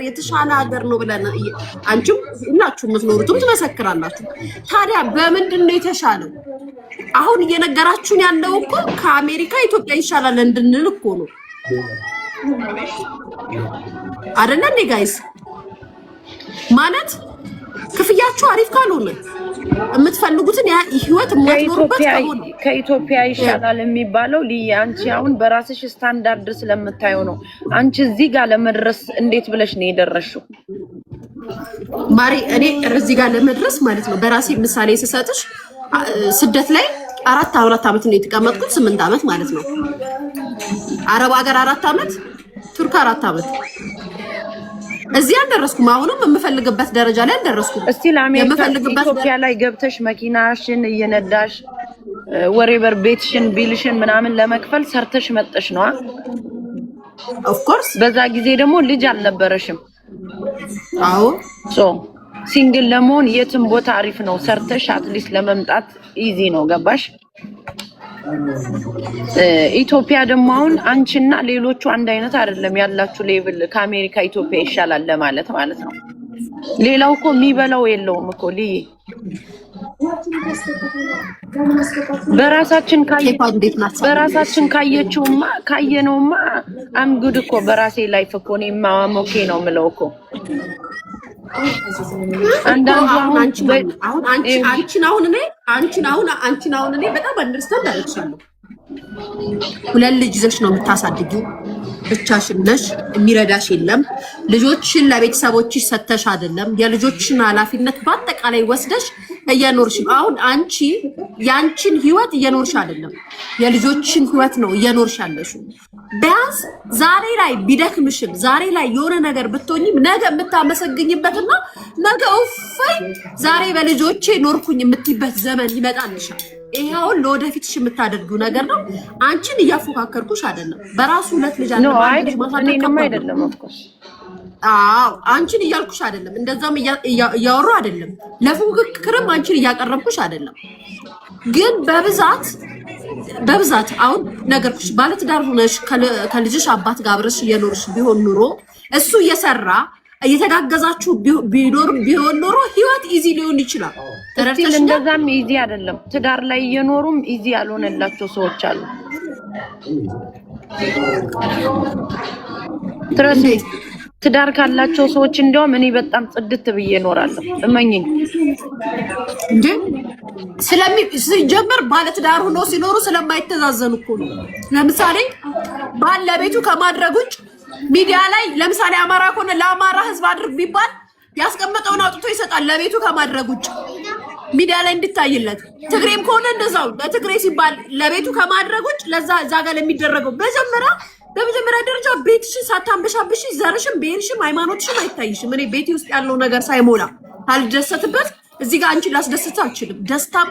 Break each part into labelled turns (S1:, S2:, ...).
S1: የተሻለ ሀገር ነው ብለን አንቺም ሁላችሁ የምትኖሩትም ትመሰክራላችሁ። ታዲያ በምንድን ነው የተሻለው? አሁን እየነገራችሁን ያለው እኮ ከአሜሪካ ኢትዮጵያ ይሻላል እንድንል እኮ ነው አይደል እንዴ ጋይስ? ማለት ክፍያችሁ አሪፍ ካልሆነ የምትፈልጉትን ያ ህይወት ማትኖርበት ከሆነ
S2: ከኢትዮጵያ ይሻላል የሚባለው አንቺ አሁን በራስሽ ስታንዳርድ ስለምታዩ ነው። አንቺ እዚህ ጋር ለመድረስ እንዴት ብለሽ ነው የደረሽው?
S1: ማሪ እኔ እዚህ ጋር ለመድረስ ማለት ነው በራሴ ምሳሌ ስሰጥሽ ስደት ላይ 4 አመት ነው የተቀመጥኩት 8 አመት ማለት ነው። አረብ ሀገር 4 አመት፣ ቱርክ 4 አመት። እዚህ አልደረስኩም። አሁንም የምፈልግበት ደረጃ ላይ አልደረስኩም።
S2: እስቲ ለአሜሪካ ኢትዮጵያ ላይ ገብተሽ መኪናሽን እየነዳሽ ወሬበር ቤትሽን ቢልሽን ምናምን ለመክፈል ሰርተሽ መጥተሽ ነው
S1: ኦፍ ኮርስ።
S2: በዛ ጊዜ ደግሞ ልጅ አልነበረሽም።
S1: አዎ
S2: ሲንግል ለመሆን የትም ቦታ አሪፍ ነው። ሰርተሽ አትሊስት ለመምጣት ኢዚ ነው። ገባሽ? ኢትዮጵያ ደግሞ አሁን አንቺና ሌሎቹ አንድ አይነት አይደለም ያላችሁ ሌቭል። ከአሜሪካ ኢትዮጵያ ይሻላል ለማለት ማለት ነው። ሌላው እኮ የሚበላው የለውም እኮ በራሳችን ካየነውማ አምጉድ እኮ በራሴ ላይፍ እኮ እኔማ ኦኬ ነው የምለው እኮ
S1: አንቺን አሁን እኔ በጣም አንደርስታንድ አደርግሻለሁ። ሁለት ልጅ ይዘሽ ነው የምታሳድጊው፣ ብቻሽን ነሽ፣ የሚረዳሽ የለም። ልጆችሽን ለቤተሰቦችሽ ሰተሽ አይደለም፣ የልጆችሽን ኃላፊነት በአጠቃላይ ወስደሽ እየኖርሽ። አሁን አንቺ ያንቺን ህይወት እየኖርሽ አይደለም፣ የልጆችሽን ህይወት ነው እየኖርሽ ያለሽው። ቢያንስ ዛሬ ላይ ቢደክምሽም ዛሬ ላይ የሆነ ነገር ብትሆኝም ነገ የምታመሰግኝበትና ነገ ኡፋይ ዛሬ በልጆቼ ኖርኩኝ የምትይበት ዘመን ይመጣልሻል። ይሄውን ለወደፊትሽ የምታደርጊው ነገር ነው። አንቺን እያፎካከርኩሽ አይደለም። በራሱ ሁለት ልጅ አለ ማለት
S2: ነው አይደለም ኦፍኮርስ።
S1: አንቺን እያልኩሽ አይደለም፣ እንደዛም እያወሩ አይደለም። ለፉክክርም አንቺን እያቀረብኩሽ አይደለም። ግን በብዛት አሁን ነገርኩሽ፣ ባለትዳር ሆነሽ ከልጅሽ አባት ጋር አብረሽ እየኖርሽ ቢሆን ኑሮ እሱ እየሰራ እየተጋገዛችሁ ቢሆን ኖሮ ህይወት ኢዚ ሊሆን ይችላል።
S2: ተረፍተሽ እንደዛም ኢዚ አይደለም። ትዳር ላይ እየኖሩም ኢዚ ያልሆነላቸው ሰዎች አሉ። ትዳር ካላቸው ሰዎች እንደውም እኔ በጣም ጽድት ብዬ እኖራለሁ። እመኝኝ
S1: እንዴ ሲጀምር ባለትዳር ሆኖ ሲኖሩ ስለማይተዛዘኑ እኮ ነው። ለምሳሌ ባለቤቱ ከማድረግ ውጭ ሚዲያ ላይ ለምሳሌ አማራ ከሆነ ለአማራ ህዝብ አድርግ ቢባል ያስቀመጠውን አውጥቶ ይሰጣል ለቤቱ ከማድረግ ውጭ ሚዲያ ላይ እንድታይለት። ትግሬም ከሆነ እንደዛው ለትግሬ ሲባል ለቤቱ ከማድረግ ውጭ ለዛ ጋር ለሚደረገው በመጀመሪያ ደረጃ ቤትሽን ሳታንበሻብሽ ዘርሽም ብሄርሽም ሃይማኖትሽም አይታይሽም። እኔ ቤቴ ውስጥ ያለው ነገር ሳይሞላ አልደሰትበት እዚህ ጋር አንቺ ላስደስት አልችልም። ደስታም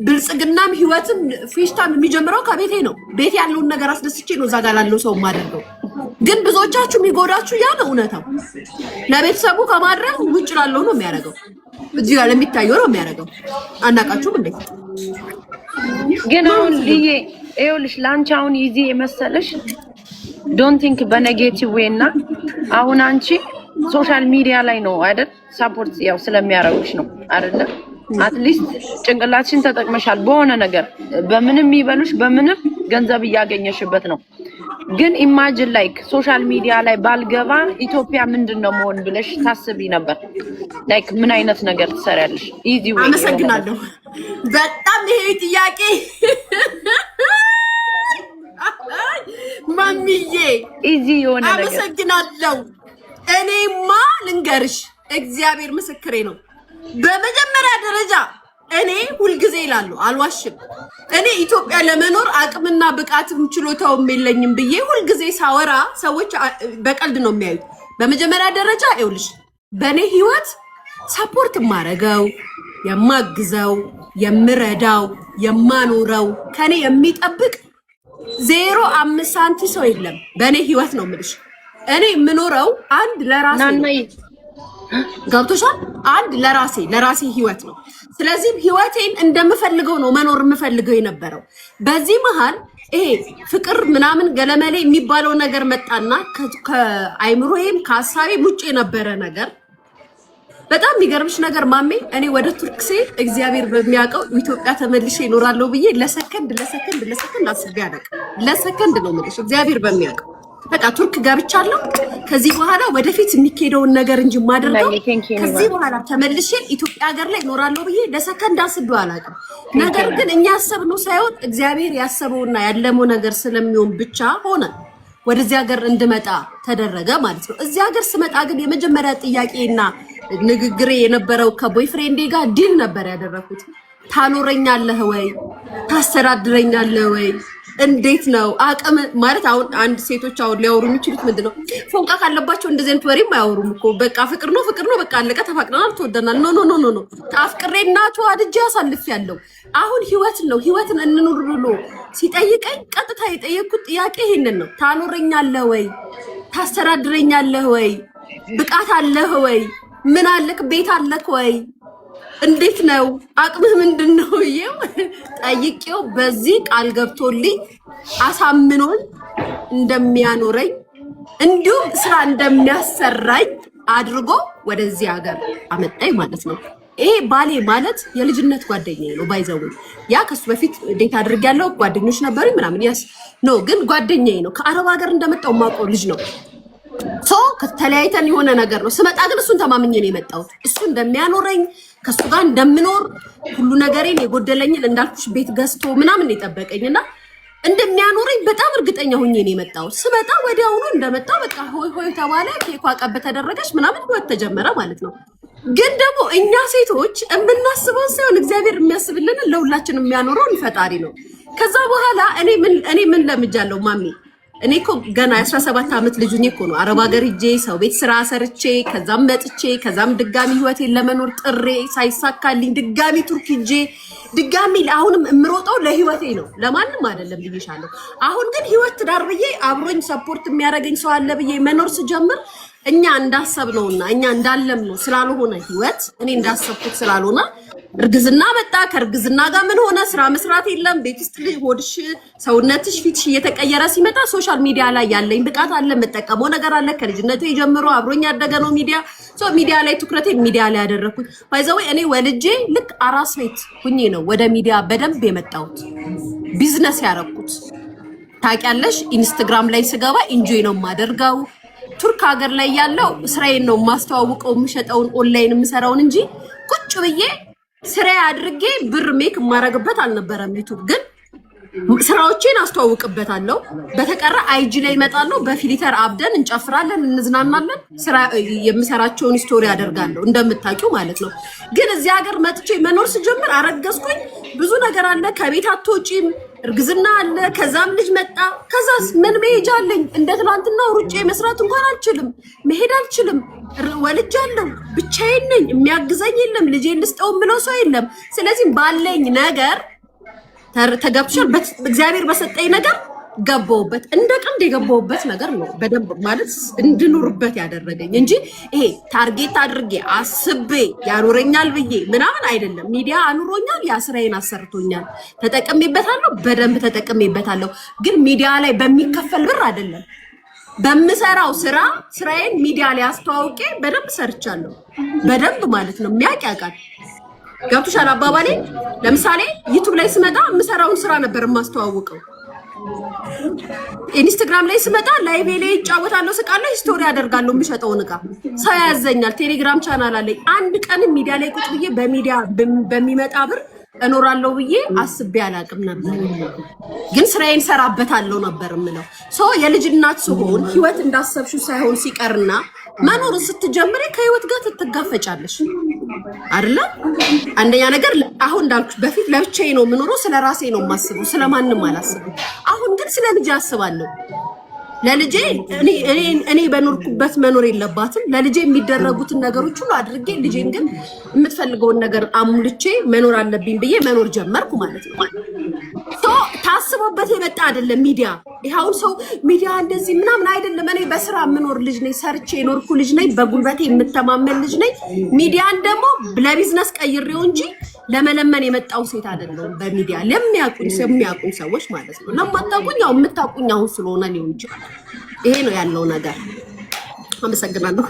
S1: ብልጽግናም ህይወትም ፌሽታም የሚጀምረው ከቤቴ ነው። ቤት ያለውን ነገር አስደስቼ ነው እዛ ጋር ላለው ሰው ማደርገው። ግን ብዙዎቻችሁ የሚጎዳችሁ ያ ነው እውነታው። ለቤተሰቡ ከማድረግ ውጭ ላለው ነው የሚያደርገው፣ እዚህ ጋር ለሚታየው ነው የሚያደርገው። አናቃችሁም እንዴ?
S2: ግን አሁን ይኸውልሽ ላንቺ አሁን ኢዚ የመሰለሽ ዶንት ቲንክ በኔጌቲቭ ዌይ እና አሁን አንቺ ሶሻል ሚዲያ ላይ ነው አይደል ሳፖርት ያው ስለሚያረጉሽ ነው አይደል? አትሊስት ጭንቅላትሽን ተጠቅመሻል በሆነ ነገር በምንም ይበሉሽ በምንም ገንዘብ እያገኘሽበት ነው። ግን ኢማጂን ላይክ ሶሻል ሚዲያ ላይ ባልገባ ኢትዮጵያ ምንድነው መሆን ብለሽ ታስቢ ነበር? ላይክ ምን አይነት ነገር ትሰሪያለሽ? ኢዚ ዌይ።
S1: አመሰግናለሁ በጣም ይሄ ጥያቄ ማሚዬ
S2: ኢዚ የሆነ ነገር
S1: አመሰግናለሁ። እኔማ ልንገርሽ እግዚአብሔር ምስክሬ ነው። በመጀመሪያ ደረጃ እኔ ሁልጊዜ እላለሁ አልዋሽም፣ እኔ ኢትዮጵያ ለመኖር አቅምና ብቃትም ችሎታውም የለኝም ብዬ ሁልጊዜ ሳወራ ሰዎች በቀልድ ነው የሚያዩት። በመጀመሪያ ደረጃ ይኸውልሽ በእኔ ህይወት ሰፖርት የማረገው የማግዘው የምረዳው የማኖረው ከኔ የሚጠብቅ 0.5 ሳንቲ ሰው የለም በእኔ ህይወት ነው የምልሽ። እኔ የምኖረው አንድ ለራሴ ገብቶሻል? አንድ ለራሴ ህይወት ነው። ስለዚህ ህይወቴን እንደምፈልገው ነው መኖር የምፈልገው የነበረው። በዚህ መሃል ይሄ ፍቅር ምናምን ገለመሌ የሚባለው ነገር መጣና ከአይምሮዬም ከሐሳቤም ውጪ የነበረ ነገር በጣም የሚገርምሽ ነገር ማሜ እኔ ወደ ቱርክ ስሄድ እግዚአብሔር በሚያውቀው ኢትዮጵያ ተመልሼ እኖራለሁ ብዬ ለሰከንድ አስቤ አላውቅም። ለሰከንድ ነው የምልሽ እግዚአብሔር በሚያውቀው በቃ ቱርክ ገብቻለሁ። ከዚህ በኋላ ወደፊት የሚኬደውን ነገር እንጂ ማድረግ ከዚህ በኋላ ተመልሼ ኢትዮጵያ ሀገር ላይ እኖራለሁ ብዬ ለሰከንድ አስቤው አላውቅም። ነገር ግን እኛ ያሰብነው ሳይሆን እግዚአብሔር ያሰበውና ያለመው ነገር ስለሚሆን ብቻ ሆነ ወደዚህ ሀገር እንድመጣ ተደረገ ማለት ነው። እዚህ ሀገር ስመጣ ግን የመጀመሪያ ጥያቄና ንግግሬ የነበረው ከቦይፍሬንዴ ጋር ዲል ነበር ያደረኩት። ታኖረኛለህ ወይ? ታስተዳድረኛለህ ወይ? እንዴት ነው አቅም ማለት አሁን አንድ ሴቶች አሁን ሊያወሩ የሚችሉት ምንድነው? ፎንቃ ካለባቸው እንደዚህ አይነት ወሬም አያወሩም እኮ በቃ ፍቅር ነው በቃ አለቀ፣ ተፋቅረናል፣ ተወደናል። ኖ አፍቅሬና ተዋድጄ አሳልፌያለሁ። አሁን ህይወትን እንኑር ብሎ ሲጠይቀኝ ቀጥታ የጠየኩት ጥያቄ ይሄንን ነው። ታኖረኛለህ ወይ? ታስተዳድረኛለህ ወይ? ብቃት አለህ ወይ? ምን አለክ? ቤት አለክ ወይ? እንዴት ነው አቅምህ ምንድነው? ይሄው ጠይቄው በዚህ ቃል ገብቶልኝ አሳምኖን እንደሚያኖረኝ እንዲሁም ስራ እንደሚያሰራኝ አድርጎ ወደዚህ ሀገር አመጣኝ ማለት ነው። ይሄ ባሌ ማለት የልጅነት ጓደኛዬ ነው። ባይዘው ያ ከሱ በፊት ዴት አድርጌያለሁ፣ ጓደኞች ነበሩኝ ምናምን ያስ ነው፣ ግን ጓደኛዬ ነው። ከአረብ ሀገር እንደመጣው ማውቀው ልጅ ነው። ከተለያይተን የሆነ ነገር ነው። ስመጣ ግን እሱን ተማምኜ ነው የመጣሁት። እሱ እንደሚያኖረኝ ከሱ ጋር እንደምኖር ሁሉ ነገሬን የጎደለኝን እንዳልኩሽ ቤት ገዝቶ ምናምን የጠበቀኝና እንደሚያኖረኝ በጣም እርግጠኛ ሆኜ ነው የመጣሁት። ስመጣ ወዲያውኑ እንደመጣው በቃ ሆይ ተባለ፣ ኬኳ ቀብ ተደረገች ምናምን ህይወት ተጀመረ ማለት ነው። ግን ደግሞ እኛ ሴቶች የምናስበው ሳይሆን እግዚአብሔር የሚያስብልን ለሁላችንም የሚያኖረውን ፈጣሪ ነው። ከዛ በኋላ እኔ ምን ለምጃለሁ ማሚ እኔ እኮ ገና 17 ዓመት ልጅ ነኝ እኮ ነው አረብ ሀገር ሂጄ ሰው ቤት ስራ ሰርቼ ከዛም መጥቼ ከዛም ድጋሚ ህይወቴን ለመኖር ጥሬ ሳይሳካልኝ ድጋሚ ቱርክ ሂጄ ድጋሚ አሁንም እምሮጠው ለህይወቴ ነው ለማንም አይደለም ብዬሻለሁ። አሁን ግን ህይወት ትዳር ብዬ አብሮኝ ሰፖርት የሚያደርገኝ ሰው አለ ብዬ መኖር ስጀምር እኛ እንዳሰብነውና እኛ እንዳለምነው ስላልሆነ ህይወት እኔ እንዳሰብኩት ስላልሆነ እርግዝና መጣ። ከእርግዝና ጋር ምን ሆነ? ስራ መስራት የለም ቤት ውስጥ ልጅ ሆድሽ ሰውነትሽ ፊትሽ እየተቀየረ ሲመጣ ሶሻል ሚዲያ ላይ ያለኝ ብቃት አለ፣ መጠቀመው ነገር አለ። ከልጅነቱ የጀምሮ አብሮኝ ያደገ ነው ሚዲያ ላይ ትኩረቴ ሚዲያ ላይ ያደረኩት። ባይዘው እኔ ወልጄ ልክ አራስ ቤት ሁኜ ነው ወደ ሚዲያ በደንብ የመጣሁት ቢዝነስ ያደረኩት። ታውቂያለሽ ኢንስታግራም ላይ ስገባ ኢንጆይ ነው የማደርገው። ቱርክ ሀገር ላይ ያለው ስራዬን ነው የማስተዋውቀው፣ የምሸጠውን ኦንላይን የምሰራውን እንጂ ቁጭ ብዬ ስራ አድርጌ ብር ሜክ የማረግበት አልነበረም። ዩቲዩብ ግን ስራዎቼን አስተዋውቅበታለሁ። በተቀረ አይጂ ላይ እመጣለሁ፣ በፊልተር አብደን እንጨፍራለን፣ እንዝናናለን። ስራ የምሰራቸውን ስቶሪ አደርጋለሁ እንደምታውቂው ማለት ነው። ግን እዚህ ሀገር መጥቼ መኖር ስጀምር አረገዝኩኝ። ብዙ ነገር አለ፣ ከቤት አትወጪም፣ እርግዝና አለ፣ ከዛም ልጅ መጣ። ከዛስ ምን መሄጃ አለኝ? እንደ ትናንትና ሩጬ መስራት እንኳን አልችልም፣ መሄድ አልችልም። ወልጃለሁ፣ ብቻዬን ነኝ፣ የሚያግዘኝ የለም፣ ልጄን ልስጠው ብለው ሰው የለም። ስለዚህ ባለኝ ነገር ተገብሻል። እግዚአብሔር በሰጠኝ ነገር ገባሁበት። እንደ ቀንድ የገባሁበት ነገር ነው በደንብ ማለት እንድኖርበት ያደረገኝ እንጂ ይሄ ታርጌት አድርጌ አስቤ ያኖረኛል ብዬ ምናምን አይደለም። ሚዲያ አኑሮኛል፣ ያ ስራዬን አሰርቶኛል፣ ተጠቅሜበታለሁ፣ በደንብ ተጠቅሜበታለሁ። ግን ሚዲያ ላይ በሚከፈል ብር አይደለም በምሰራው ስራዬን ሚዲያ ላይ አስተዋውቄ በደንብ ሰርቻለሁ። በደንብ ማለት ነው የሚያውቅ ያውቃል። ገብቶሻል አባባሌ? ለምሳሌ ዩቲዩብ ላይ ስመጣ የምሰራውን ስራ ነበር የማስተዋውቀው። ኢንስታግራም ላይ ስመጣ ላይቭ ላይ እጫወታለሁ፣ ስቃለሁ፣ ስቶሪ አደርጋለሁ። የምሸጠውን እቃ ሰው ያዘኛል። ቴሌግራም ቻናል አለኝ። አንድ ቀን ሚዲያ ላይ ቁጭ ብዬ በሚዲያ በሚመጣ ብር እኖራለሁ ብዬ አስቤ አላቅም ነበር። ግን ስራዬን ሰራበታለሁ ነበር የምለው። የልጅ እናት ስሆን ህይወት እንዳሰብሽው ሳይሆን ሲቀርና መኖር ስትጀምሪ ከህይወት ጋር ትጋፈጫለሽ አይደለ? አንደኛ ነገር አሁን እንዳልኩሽ በፊት ለብቻዬ ነው የምኖረው፣ ስለራሴ ነው የማስበው፣ ስለማንም አላስብም። አሁን ግን ስለ ልጅ አስባለሁ። ለልጄ እኔ በኖርኩበት መኖር የለባትም። ለልጄ የሚደረጉትን ነገሮች ሁሉ አድርጌ ልጄን ግን የምትፈልገውን ነገር አሙልቼ መኖር አለብኝ ብዬ መኖር ጀመርኩ ማለት ነው። ታስቦበት የመጣ አይደለም ሚዲያ። ይሄው ሰው ሚዲያ እንደዚህ ምናምን አይደለም። እኔ በስራ የምኖር ልጅ ነኝ፣ ሰርቼ የኖርኩ ልጅ ነኝ፣ በጉልበቴ የምተማመን ልጅ ነኝ። ሚዲያን ደግሞ ለቢዝነስ ቀይሬው እንጂ ለመለመን የመጣው ሴት አይደለም። በሚዲያ የሚያውቁኝ ሰዎች ማለት ነው። ለማታውቁኝ ያው የምታውቁኝ አሁን ስለሆነ ሊሆን ይችላል። ይሄ ነው ያለው ነገር። አመሰግናለሁ።